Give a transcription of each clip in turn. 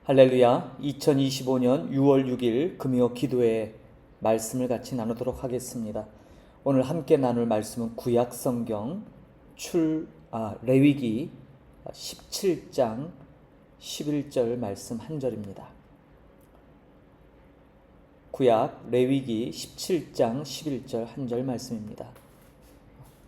할렐루야. 2025년 6월 6일 금요 기도회 말씀을 같이 나누도록 하겠습니다. 오늘 함께 나눌 말씀은 구약 성경 레위기 17장 11절 말씀 한 절입니다. 구약 레위기 17장 11절 한 절 말씀입니다.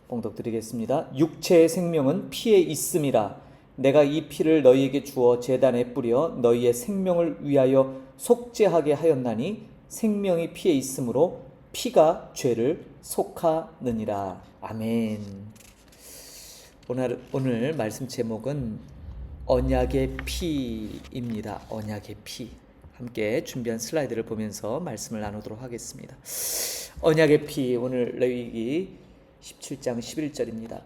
봉독 드리겠습니다. 육체의 생명은 피에 있음이라. 내가 이 피를 너희에게 주어 제단에 뿌려 너희의 생명을 위하여 속죄하게 하였나니 생명이 피에 있으므로 피가 죄를 속하느니라. 아멘. 오늘 말씀 제목은 언약의 피입니다. 언약의 피. 함께 준비한 슬라이드를 보면서 말씀을 나누도록 하겠습니다. 언약의 피, 오늘 레위기 17장 11절입니다.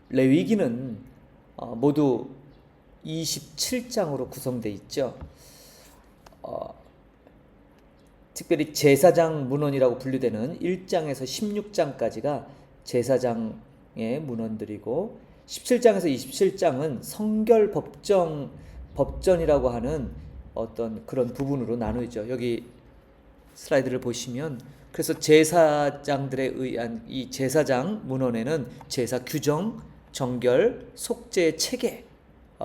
레위기는 모두 27장으로 구성되어 있죠. 특별히 제사장 문헌이라고 분류되는 1장에서 16장까지가 제사장의 문헌들이고 17장에서 27장은 성결 법전이라고 하는 어떤 그런 부분으로 나누죠. 여기 슬라이드를 보시면 그래서 제사장들에 의한 이 제사장 문헌에는 제사 규정, 정결, 속죄 체계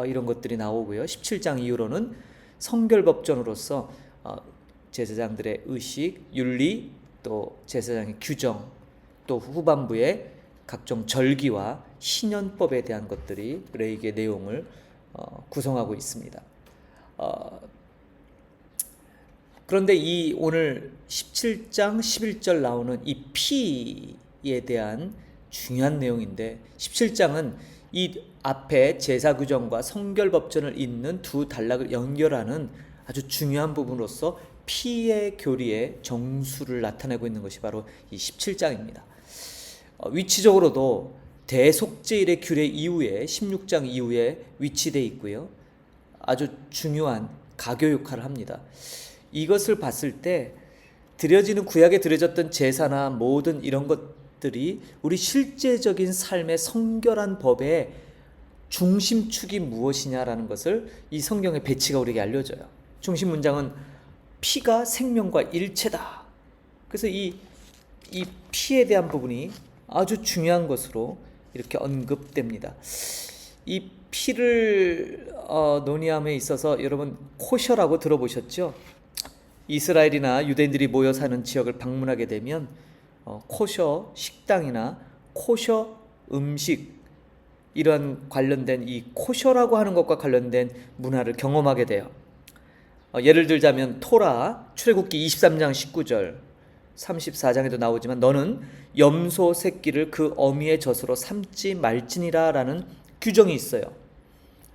이런 것들이 나오고요. 17장 이후로는 성결법전으로서 제사장들의 의식, 윤리, 또 제사장의 규정, 또 후반부에 각종 절기와 신년법에 대한 것들이 레위기의 내용을 구성하고 있습니다. 그런데 이 오늘 17장 11절 나오는 이 피에 대한 중요한 내용인데 17장은 이 앞에 제사 규정과 성결 법전을 잇는 두 단락을 연결하는 아주 중요한 부분으로서 피의 교리의 정수를 나타내고 있는 것이 바로 이 17장입니다. 위치적으로도 대속죄일의 규례 이후에 16장 이후에 위치되어 있고요. 아주 중요한 가교 역할을 합니다. 이것을 봤을 때 드려지는 구약에 드려졌던 제사나 모든 이런 것들이 우리 실제적인 삶의 성결한 법의 중심축이 무엇이냐라는 것을 이 성경의 배치가 우리에게 알려줘요. 중심 문장은 피가 생명과 일체다. 그래서 이 피에 대한 부분이 아주 중요한 것으로 이렇게 언급됩니다. 이 피를 논의함에 있어서 여러분 코셔라고 들어보셨죠? 이스라엘이나 유대인들이 모여 사는 지역을 방문하게 되면 코셔 식당이나 코셔 음식 이런 관련된 이 코셔라고 하는 것과 관련된 문화를 경험하게 돼요. 예를 들자면 토라 출애굽기 23장 19절 34장에도 나오지만 너는 염소 새끼를 그 어미의 젖으로 삼지 말지니라 라는 규정이 있어요.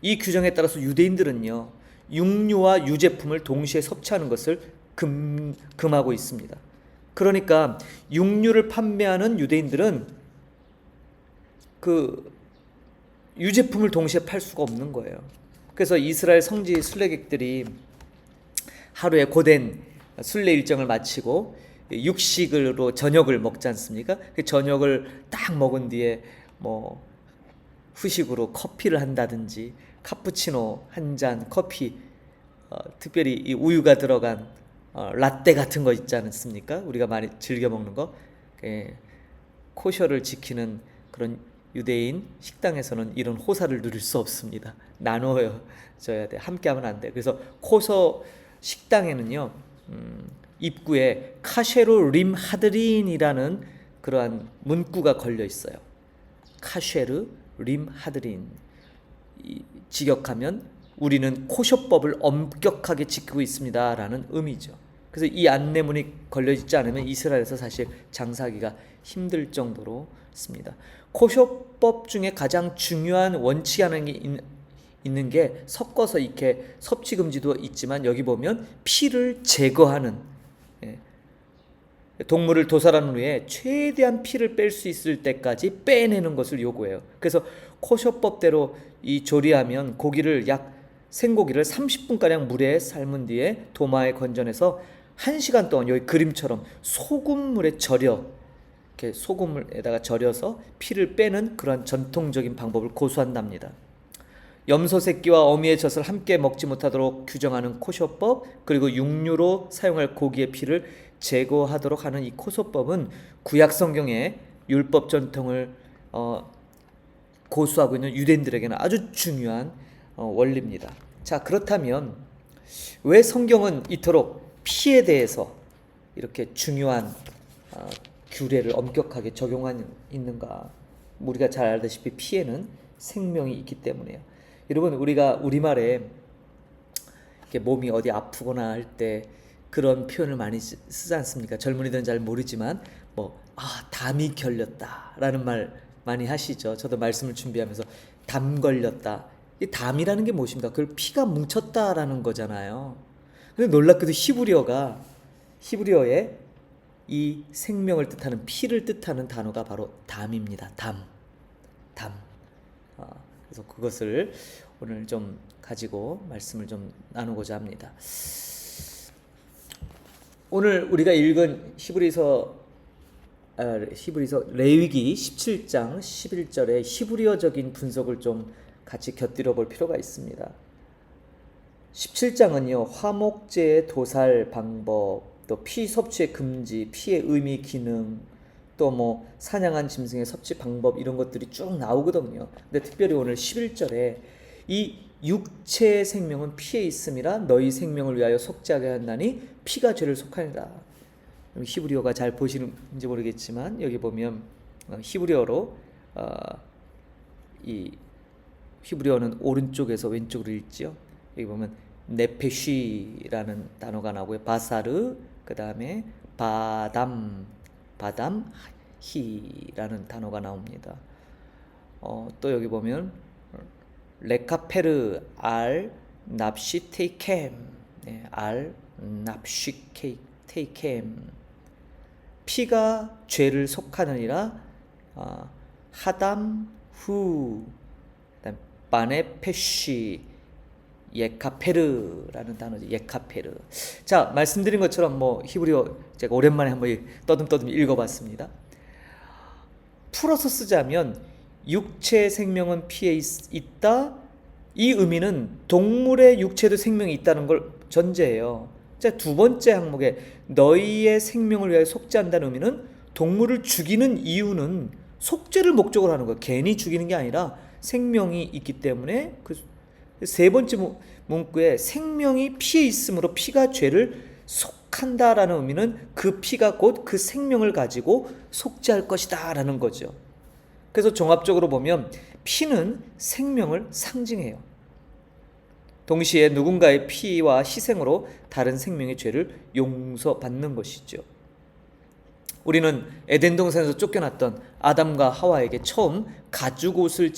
이 규정에 따라서 유대인들은요 육류와 유제품을 동시에 섭취하는 것을 금하고 있습니다. 그러니까 육류를 판매하는 유대인들은 그 유제품을 동시에 팔 수가 없는 거예요. 그래서 이스라엘 성지 순례객들이 하루에 고된 순례 일정을 마치고 육식으로 저녁을 먹지 않습니까? 그 저녁을 딱 먹은 뒤에 뭐 후식으로 커피를 한다든지 카푸치노 한 잔 커피, 특별히 이 우유가 들어간 라떼 같은 거 있지 않습니까? 우리가 많이 즐겨 먹는 거. 코셔를 지키는 그런 유대인 식당에서는 이런 호사를 누릴 수 없습니다. 나눠줘야 돼. 함께하면 안 돼. 그래서 코셔 식당에는요 입구에 카쉐루 림 하드린이라는 그러한 문구가 걸려 있어요. 카쉐르 림 하드린. 직역하면 우리는 코셔법을 엄격하게 지키고 있습니다 라는 의미죠. 그래서 이 안내문이 걸려 있지 않으면 이스라엘에서 사실 장사하기가 힘들 정도로 습니다. 코셔법 중에 가장 중요한 원칙이 하나 있는 게 섞어서 이렇게 섭취 금지도 있지만 여기 보면 피를 제거하는, 동물을 도살한 후에 최대한 피를 뺄 수 있을 때까지 빼내는 것을 요구해요. 그래서 코셔법대로 이 조리하면 생고기를 30분가량 물에 삶은 뒤에 도마에 건져내서 1시간 동안 여기 그림처럼 소금물에 절여, 이렇게 소금물에다가 절여서 피를 빼는 그런 전통적인 방법을 고수한답니다. 염소 새끼와 어미의 젖을 함께 먹지 못하도록 규정하는 코쇼법, 그리고 육류로 사용할 고기의 피를 제거하도록 하는 이 코소법은 구약 성경의 율법 전통을 고수하고 있는 유대인들에게는 아주 중요한 원리입니다. 자, 그렇다면 왜 성경은 이토록 피에 대해서 이렇게 중요한 규례를 엄격하게 적용하고 있는가? 우리가 잘 알다시피 피에는 생명이 있기 때문에요. 여러분, 우리가 우리말에 이렇게 몸이 어디 아프거나 할 때 그런 표현을 많이 쓰지 않습니까? 젊은이들은 잘 모르지만 담이 결렸다 라는 말 많이 하시죠. 저도 말씀을 준비하면서 담 걸렸다. 이 담이라는 게 무엇입니까? 그걸 피가 뭉쳤다라는 거잖아요. 근데 놀랍게도 히브리어에 이 생명을 뜻하는 피를 뜻하는 단어가 바로 담입니다. 담. 그래서 그것을 오늘 좀 가지고 말씀을 좀 나누고자 합니다. 오늘 우리가 읽은 히브리서 레위기 17장 11절의 히브리어적인 분석을 좀 같이 곁들여 볼 필요가 있습니다. 17장은요, 화목제의 도살 방법, 또 피 섭취의 금지, 피의 의미, 기능, 또 사냥한 짐승의 섭취 방법, 이런 것들이 쭉 나오거든요. 근데 특별히 오늘 11절에 이 육체의 생명은 피에 있음이라 너희 생명을 위하여 속죄하게 한다니 피가 죄를 속하니라. 히브리어가 잘 보시는지 모르겠지만 여기 보면 히브리어로 이 히브리어는 오른쪽에서 왼쪽으로 읽지요. 여기 보면 네페쉬라는 단어가 나오고요. 바사르, 그 다음에 바담히라는 단어가 나옵니다. 또 여기 보면 레카페르 알 납시 테이켐, 알 납시 테이켐, 피가 죄를 속하느니라. 하담 후, 바네페쉬, 예카페르라는 단어죠. 예카페르. 자, 말씀드린 것처럼 히브리어 제가 오랜만에 한번 떠듬떠듬 읽어봤습니다. 풀어서 쓰자면 육체의 생명은 피에 있다. 이 의미는 동물의 육체도 생명이 있다는 걸 전제해요. 자, 두 번째 항목에 너희의 생명을 위하여 속죄한다는 의미는 동물을 죽이는 이유는 속죄를 목적으로 하는 거예요. 괜히 죽이는 게 아니라 생명이 있기 때문에. 세 번째 문구에 생명이 피에 있으므로 피가 죄를 속한다라는 의미는 그 피가 곧 그 생명을 가지고 속죄할 것이다 라는 거죠. 그래서 종합적으로 보면 피는 생명을 상징해요. 동시에 누군가의 피와 희생으로 다른 생명의 죄를 용서받는 것이죠. 우리는 에덴 동산에서 쫓겨났던 아담과 하와에게 처음 가죽옷을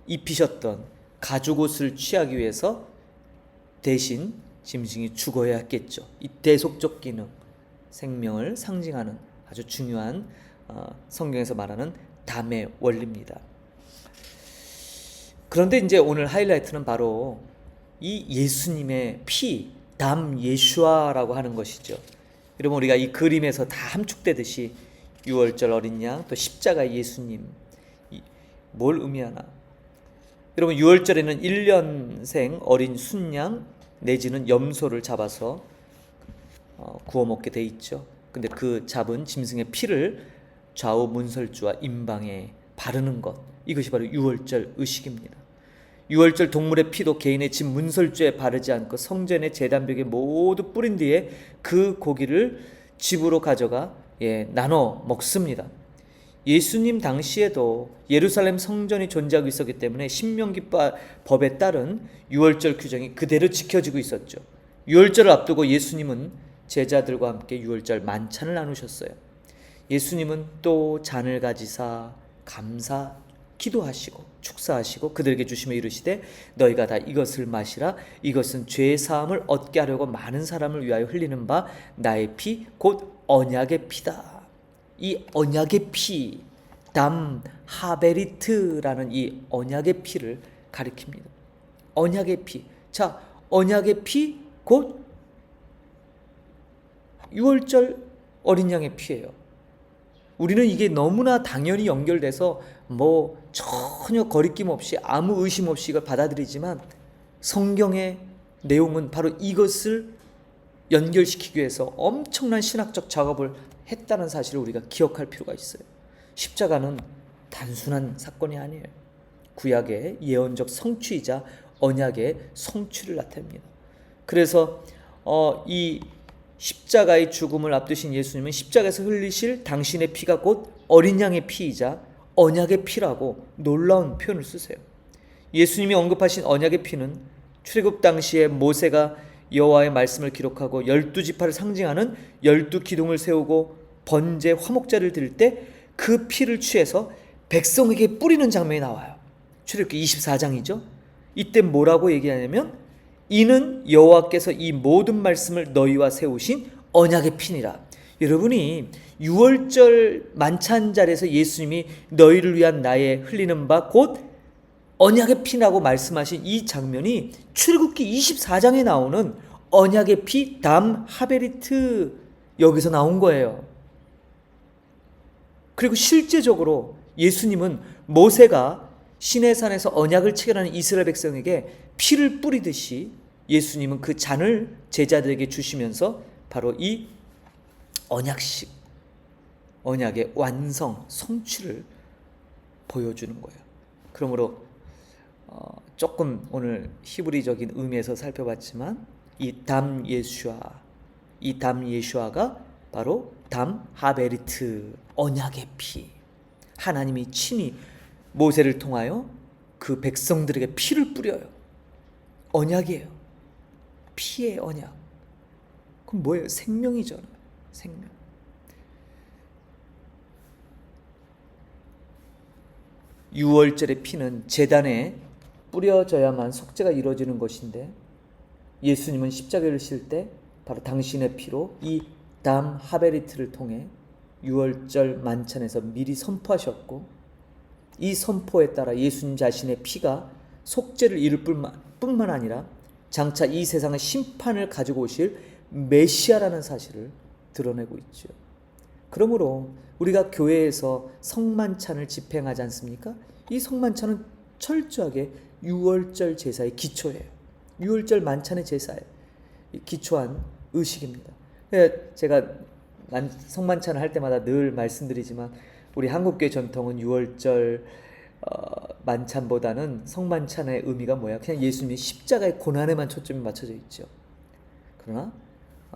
입히셨던 가죽옷을 취하기 위해서 대신 짐승이 죽어야 했겠죠. 이 대속적 기능, 생명을 상징하는 아주 중요한 성경에서 말하는 담의 원리입니다. 그런데 이제 오늘 하이라이트는 바로 이 예수님의 피, 담 예슈아라고 하는 것이죠. 여러분, 우리가 이 그림에서 다 함축되듯이 유월절 어린 양, 또 십자가 예수님, 뭘 의미하나? 여러분, 유월절에는 1년생 어린 순양 내지는 염소를 잡아서 구워 먹게 돼 있죠. 근데 그 잡은 짐승의 피를 좌우 문설주와 임방에 바르는 것, 이것이 바로 유월절 의식입니다. 유월절 동물의 피도 개인의 집 문설주에 바르지 않고 성전의 제단벽에 모두 뿌린 뒤에 그 고기를 집으로 가져가 나눠 먹습니다. 예수님 당시에도 예루살렘 성전이 존재하고 있었기 때문에 신명기 법에 따른 유월절 규정이 그대로 지켜지고 있었죠. 유월절을 앞두고 예수님은 제자들과 함께 유월절 만찬을 나누셨어요. 예수님은 또 잔을 가지사 감사 기도하시고 축사하시고 그들에게 주시며 이르시되 너희가 다 이것을 마시라. 이것은 죄 사함을 얻게 하려고 많은 사람을 위하여 흘리는 바 나의 피 곧 언약의 피다. 이 언약의 피, 담 하베리트라는 이 언약의 피를 가리킵니다. 언약의 피. 자, 언약의 피 곧 유월절 어린 양의 피예요. 우리는 이게 너무나 당연히 연결돼서 뭐 전혀 거리낌 없이 아무 의심 없이 이걸 받아들이지만 성경의 내용은 바로 이것을 연결시키기 위해서 엄청난 신학적 작업을 했다는 사실을 우리가 기억할 필요가 있어요. 십자가는 단순한 사건이 아니에요. 구약의 예언적 성취이자 언약의 성취를 나타냅니다. 그래서 이 십자가의 죽음을 앞두신 예수님은 십자가에서 흘리실 당신의 피가 곧 어린 양의 피이자 언약의 피라고 놀라운 표현을 쓰세요. 예수님이 언급하신 언약의 피는 출애굽 당시에 모세가 여호와의 말씀을 기록하고 12지파를 상징하는 12기둥을 세우고 번제 화목제를 드릴 때 그 피를 취해서 백성에게 뿌리는 장면이 나와요. 출애굽기 24장이죠. 이때 뭐라고 얘기하냐면 이는 여호와께서 이 모든 말씀을 너희와 세우신 언약의 피니라. 여러분이 유월절 만찬 자리에서 예수님이 너희를 위한 나의 흘리는 바 곧 언약의 피라고 말씀하신 이 장면이 출애굽기 24장에 나오는 언약의 피 담 하베리트 여기서 나온 거예요. 그리고 실제적으로 예수님은 모세가 시내산에서 언약을 체결하는 이스라엘 백성에게 피를 뿌리듯이 예수님은 그 잔을 제자들에게 주시면서 바로 이 언약식, 언약의 완성, 성취를 보여주는 거예요. 그러므로 조금 오늘 히브리적인 의미에서 살펴봤지만 이 담 예수아가 바로 담 하베리트, 언약의 피. 하나님이 친히 모세를 통하여 그 백성들에게 피를 뿌려요. 언약이에요. 피의 언약. 그럼 뭐예요? 생명이잖아요. 생명. 유월절의 피는 제단에 뿌려져야만 속죄가 이루어지는 것인데 예수님은 십자가를 실 때 바로 당신의 피로 이 담 하베리트를 통해 유월절 만찬에서 미리 선포하셨고 이 선포에 따라 예수님 자신의 피가 속죄를 이룰 뿐만 아니라 장차 이 세상의 심판을 가지고 오실 메시아라는 사실을 드러내고 있죠. 그러므로 우리가 교회에서 성만찬을 집행하지 않습니까? 이 성만찬은 철저하게 유월절 제사의 기초예요. 유월절 만찬의 제사에 기초한 의식입니다. 제가 성만찬을 할 때마다 늘 말씀드리지만 우리 한국교회 전통은 유월절 만찬보다는 성만찬의 의미가 뭐야? 그냥 예수님의 십자가의 고난에만 초점이 맞춰져 있죠. 그러나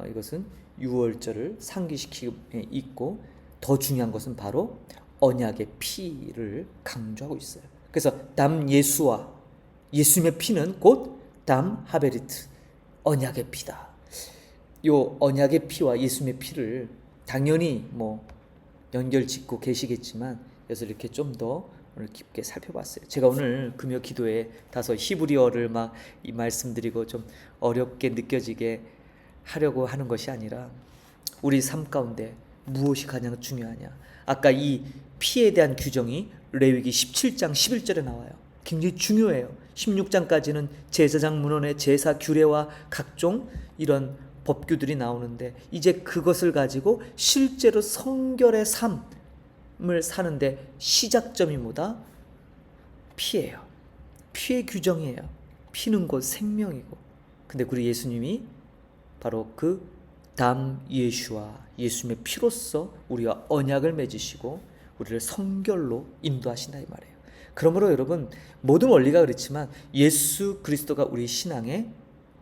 이것은 유월절을 상기시키고 있고 더 중요한 것은 바로 언약의 피를 강조하고 있어요. 그래서 담 예수와 예수님의 피는 곧 담 하베리트, 언약의 피다. 요 언약의 피와 예수님의 피를 당연히 뭐 연결 짓고 계시겠지만 그래서 이렇게 좀 더 오늘 깊게 살펴봤어요. 제가 오늘 금요 기도에 다소 히브리어를 막 이 말씀드리고 좀 어렵게 느껴지게 하려고 하는 것이 아니라 우리 삶 가운데 무엇이 가장 중요하냐. 아까 이 피에 대한 규정이 레위기 17장 11절에 나와요. 굉장히 중요해요. 16장까지는 제사장 문헌의 제사 규례와 각종 이런 법규들이 나오는데 이제 그것을 가지고 실제로 성결의 삶을 사는데 시작점이 뭐다? 피예요. 피의 규정이에요. 피는 곧 생명이고. 근데 우리 예수님이 바로 그 담 예수와 예수님의 피로써 우리와 언약을 맺으시고 우리를 성결로 인도하신다 이 말이에요. 그러므로 여러분 모든 원리가 그렇지만 예수 그리스도가 우리 신앙의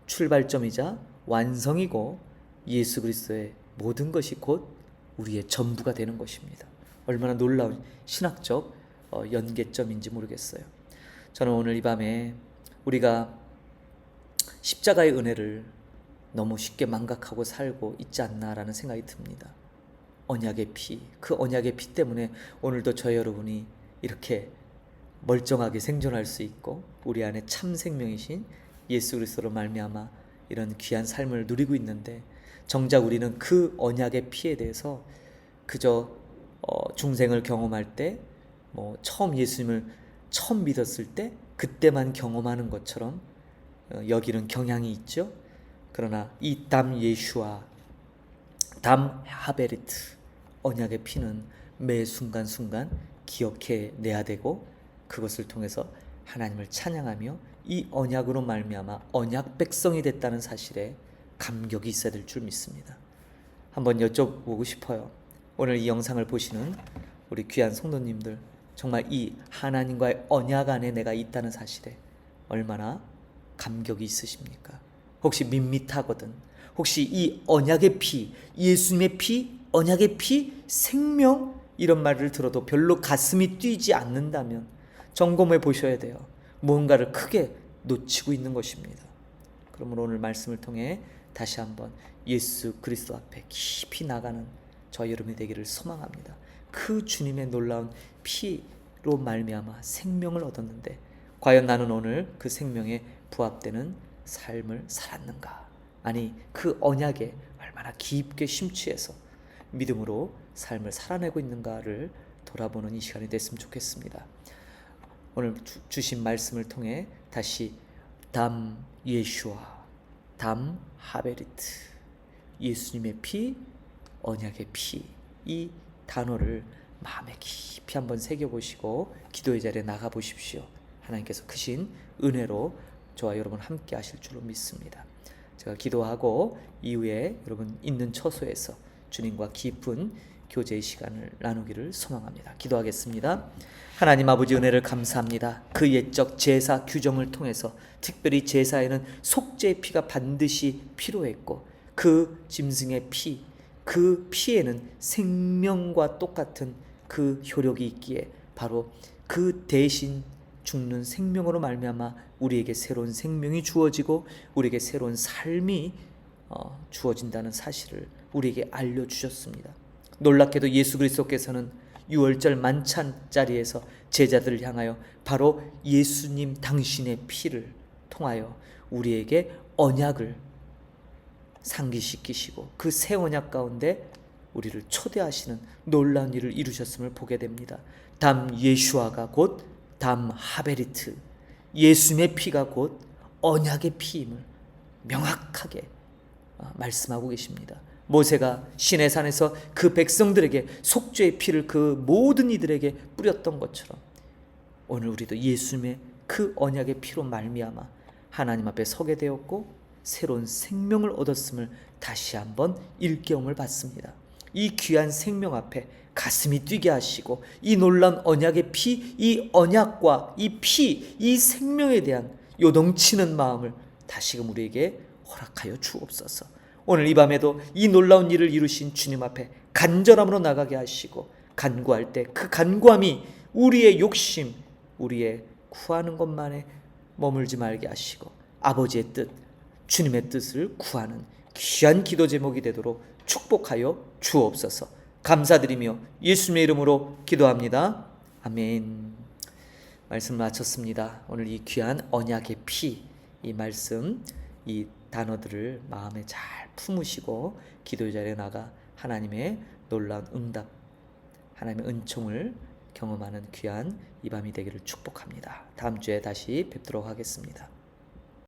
출발점이자 완성이고 예수 그리스도의 모든 것이 곧 우리의 전부가 되는 것입니다. 얼마나 놀라운 신학적 연계점인지 모르겠어요. 저는 오늘 이 밤에 우리가 십자가의 은혜를 너무 쉽게 망각하고 살고 있지 않나라는 생각이 듭니다. 언약의 피, 그 언약의 피 때문에 오늘도 저희 여러분이 이렇게 멀쩡하게 생존할 수 있고 우리 안에 참 생명이신 예수 그리스도로 말미암아 이런 귀한 삶을 누리고 있는데 정작 우리는 그 언약의 피에 대해서 그저 중생을 경험할 때 처음 예수님을 처음 믿었을 때 그때만 경험하는 것처럼 여기는 경향이 있죠. 그러나 이 담 예수와 담 하베리트 언약의 피는 매 순간순간 기억해내야 되고 그것을 통해서 하나님을 찬양하며 이 언약으로 말미암아 언약 백성이 됐다는 사실에 감격이 있어야 될 줄 믿습니다. 한번 여쭤보고 싶어요. 오늘 이 영상을 보시는 우리 귀한 성도님들, 정말 이 하나님과의 언약 안에 내가 있다는 사실에 얼마나 감격이 있으십니까? 혹시 밋밋하거든, 혹시 이 언약의 피, 예수님의 피, 언약의 피, 생명, 이런 말을 들어도 별로 가슴이 뛰지 않는다면 점검해 보셔야 돼요. 무언가를 크게 놓치고 있는 것입니다. 그러므로 오늘 말씀을 통해 다시 한번 예수 그리스도 앞에 깊이 나가는 저와 여러분이 되기를 소망합니다. 그 주님의 놀라운 피로 말미암아 생명을 얻었는데 과연 나는 오늘 그 생명에 부합되는 삶을 살았는가? 아니, 그 언약에 얼마나 깊게 심취해서 믿음으로 삶을 살아내고 있는가를 돌아보는 이 시간이 됐으면 좋겠습니다. 오늘 주신 말씀을 통해 다시 담 예슈아, 담 하베리트, 예수님의 피, 언약의 피, 이 단어를 마음에 깊이 한번 새겨보시고 기도의 자리에 나가보십시오. 하나님께서 크신 은혜로 저와 여러분 함께 하실 줄로 믿습니다. 제가 기도하고 이후에 여러분 있는 처소에서 주님과 깊은 교제의 시간을 나누기를 소망합니다. 기도하겠습니다. 하나님 아버지, 은혜를 감사합니다. 그 옛적 제사 규정을 통해서 특별히 제사에는 속죄의 피가 반드시 필요했고 그 짐승의 피, 그 피에는 생명과 똑같은 그 효력이 있기에 바로 그 대신 죽는 생명으로 말미암아 우리에게 새로운 생명이 주어지고 우리에게 새로운 삶이 주어진다는 사실을 우리에게 알려주셨습니다. 놀랍게도 예수 그리스도께서는 유월절 만찬 자리에서 제자들을 향하여 바로 예수님 당신의 피를 통하여 우리에게 언약을 상기시키시고 그 새 언약 가운데 우리를 초대하시는 놀라운 일을 이루셨음을 보게 됩니다. 담 예슈아가 곧 담 하베리트, 예수님의 피가 곧 언약의 피임을 명확하게 말씀하고 계십니다. 모세가 시내산에서 그 백성들에게 속죄의 피를 그 모든 이들에게 뿌렸던 것처럼 오늘 우리도 예수님의 그 언약의 피로 말미암아 하나님 앞에 서게 되었고 새로운 생명을 얻었음을 다시 한번 일깨움을 받습니다. 이 귀한 생명 앞에 가슴이 뛰게 하시고 이 놀라운 언약의 피, 이 언약과 이 피, 이 생명에 대한 요동치는 마음을 다시금 우리에게 허락하여 주옵소서. 오늘 이 밤에도 이 놀라운 일을 이루신 주님 앞에 간절함으로 나가게 하시고 간구할 때 그 간구함이 우리의 욕심, 우리의 구하는 것만에 머물지 말게 하시고 아버지의 뜻, 주님의 뜻을 구하는 귀한 기도 제목이 되도록 축복하여 주옵소서. 감사드리며 예수님의 이름으로 기도합니다. 아멘. 말씀 마쳤습니다. 오늘 이 귀한 언약의 피, 이 말씀, 이 단어들을 마음에 잘 품으시고 기도의 자리에 나가 하나님의 놀라운 응답, 하나님의 은총을 경험하는 귀한 이 밤이 되기를 축복합니다. 다음 주에 다시 뵙도록 하겠습니다.